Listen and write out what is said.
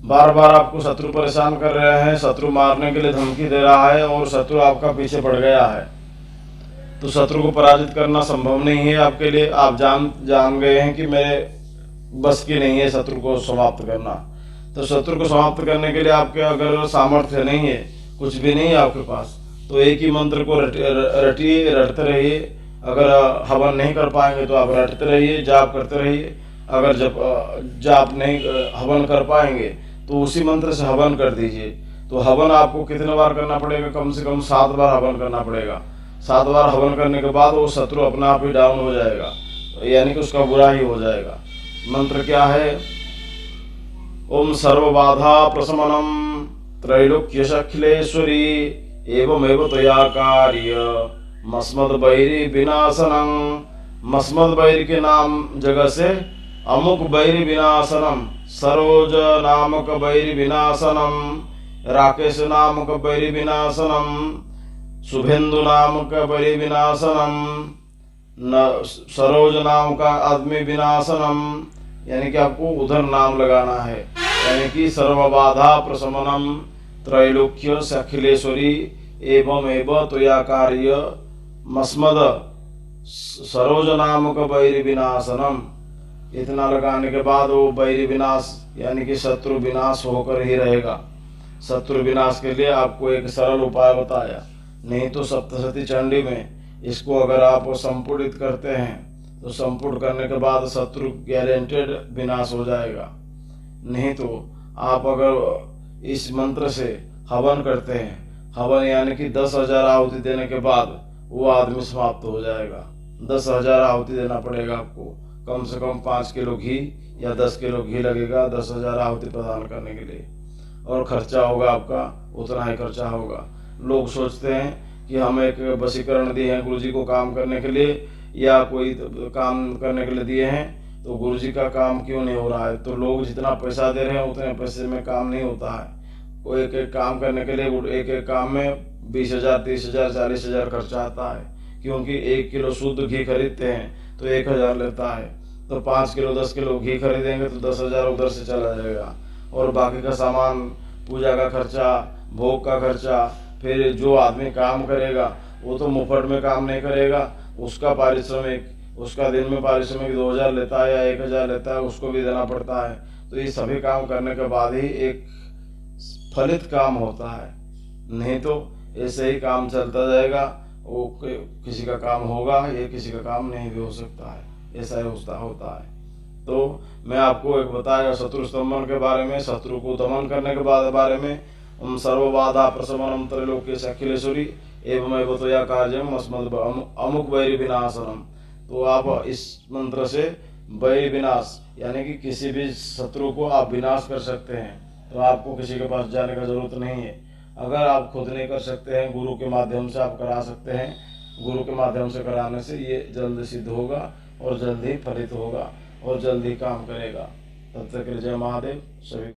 बार बार आपको शत्रु परेशान कर रहे हैं, शत्रु मारने के लिए धमकी दे रहा है और शत्रु आपका पीछे पड़ गया है, तो शत्रु को पराजित करना संभव नहीं है आपके लिए। आप जान गए हैं कि मेरे बस की नहीं है शत्रु को समाप्त करना। तो शत्रु को समाप्त करने के लिए आपके अगर सामर्थ्य नहीं है, कुछ भी नहीं है आपके पास, तो एक ही मंत्र को रटते रहिए। अगर हवन नहीं कर पाएंगे तो आप रटते रहिए, जाप करते रहिए। अगर जाप नहीं हवन कर पाएंगे तो उसी मंत्र से हवन कर दीजिए। तो हवन आपको कितने बार करना पड़ेगा? कम से कम 7 बार हवन करना पड़ेगा। 7 बार हवन करने के बाद वो शत्रु अपने आप ही डाउन हो जाएगा, यानी कि उसका बुरा ही हो जाएगा। मंत्र क्या है? ओम सर्वबाधा प्रशमनम त्रैलोक्यशखिलेश्वरी एवमेव त्वया कार्य मस्मद बैरी विनाशनम। मस्मद बैरी के नाम जगह से अमुक बैरी विनाशनम, सरोज नामक बैरी विनाशनम, राकेश नामक बैरी विनाशनम, शुभेंदु नामक बैरी विनाशनम, सरोज नाम का आदमी विनाशनम, यानी कि आपको उधर नाम लगाना है। यानी कि सर्वबाधा प्रशमनम त्रैलोक्य अखिलेश्वरी एवं एवं त्वया कार्य मस्मद सरोज नामक बैरी विनाशनम। इतना लगाने के बाद वो बैरी विनाश यानी कि शत्रु विनाश होकर ही रहेगा। शत्रु विनाश के लिए आपको एक सरल उपाय बताया, नहीं तो सप्तशती चंडी में इसको अगर आप संपूर्णित करते हैं तो संपूर्ण करने के बाद शत्रु गारंटेड विनाश हो जाएगा। नहीं तो आप अगर इस मंत्र से हवन करते हैं, हवन यानी कि 10,000 आहुति देने के बाद वो आदमी समाप्त हो जाएगा। 10,000 आहुति देना पड़ेगा आपको, कम से कम 5 किलो घी या 10 किलो घी लगेगा 10,000 आहुति प्रदान करने के लिए। और खर्चा होगा आपका उतना ही खर्चा होगा। लोग सोचते हैं कि हम एक वशीकरण दिए हैं गुरुजी को काम करने के लिए या कोई काम करने के लिए दिए हैं, तो गुरुजी का काम क्यों नहीं हो रहा है? तो लोग जितना पैसा दे रहे हैं उतने पैसे में काम नहीं होता है। वो एक एक काम करने के लिए एक एक काम में 20,000, 30,000, 40,000 खर्चा आता है, क्योंकि 1 किलो शुद्ध घी खरीदते हैं तो 1,000 लेता है। तो 5 किलो 10 किलो घी खरीदेंगे तो 10,000 उधर से चला जाएगा। और बाकी का सामान, पूजा का खर्चा, भोग का खर्चा, फिर जो आदमी काम करेगा वो तो मुफ्त में काम नहीं करेगा, उसका पारिश्रमिक, उसका दिन में पारिश्रमिक 2,000 लेता है या 1,000 लेता है, उसको भी देना पड़ता है। तो ये सभी काम करने के बाद ही एक फलित काम होता है, नहीं तो ऐसे ही काम चलता जाएगा। वो किसी का काम होगा, ये किसी का काम नहीं भी हो सकता है, ऐसा ही होता है। तो मैं आपको एक बताया शत्रु स्तंभन के बारे में, शत्रु को दमन करने के बारे में। ओम सर्वबाधा प्रशमनम त्रैलोक्य अखिलेश्वरी एवं त्वया कार्यम अस्मद अमुक बैरी विनाशनम। तो आप इस मंत्र से बैरी विनाश यानी कि किसी भी शत्रु को आप विनाश कर सकते हैं। तो आपको किसी के पास जाने का जरूरत नहीं है। अगर आप खुद नहीं कर सकते हैं, गुरु के माध्यम से आप करा सकते हैं। गुरु के माध्यम से कराने से ये जल्द सिद्ध होगा और जल्द ही फलित होगा और जल्द ही काम करेगा। तब तक जय महादेव सभी।